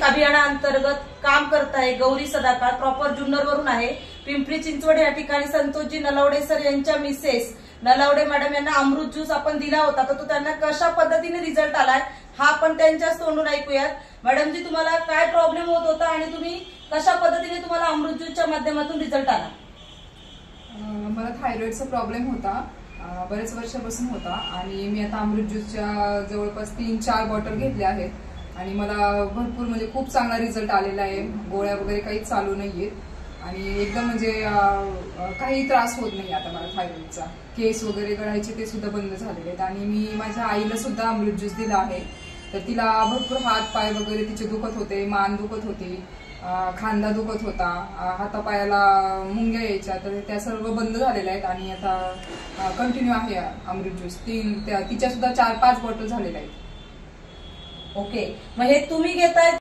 सामाजिक अभियानाअंतर्गत काम करत आहे गौरी सदाकाळ, प्रॉपर जुन्नर वरून आहे, पिंपरी चिंचवड या ठिकाणी संतोषजी नलावडे सर यांच्या मिसेस नलावडे मॅडम यांना अमृत ज्यूस आपण दिला होता, तर तो त्यांना कशा पद्धतीने रिझल्ट आलाय हा आपण त्यांच्याच तोंडून ऐकूयात। मॅडमजी, तुम्हाला काय प्रॉब्लेम होत होता आणि तुम्ही कशा पद्धतीने तुम्हाला अमृत ज्यूसच्या माध्यमातून रिझल्ट आला? मला थायरॉइडचा प्रॉब्लेम होता, बरेच वर्षापासून होता आणि मी आता अमृत ज्यूसच्या जवळपास 3-4 बॉटल घेतल्या आहेत आणि मला भरपूर म्हणजे खूप चांगला रिझल्ट आलेला आहे। गोळ्या वगैरे काहीच चालू नाहीयेत आणि एकदम म्हणजे काही त्रास होत नाही आता मला थायरॉइडचा। केस वगैरे गळायचे ते सुद्धा बंद झालेले आहेत आणि मी माझ्या आईला सुद्धा अमृत ज्यूस दिला आहे, तर तिला भरपूर हात पाय वगैरे तिचे दुखत होते, मान दुखत होती, खांदा दुखत होता, हातापायाला मुंग्या यायच्या, तर त्या सर्व बंद झालेल्या आहेत आणि आता कंटिन्यू आहे अमृत ज्यूस। तिच्या सुद्धा 4-5 बॉटल झालेल्या आहेत। ओके, मग हे तुम्ही घेताय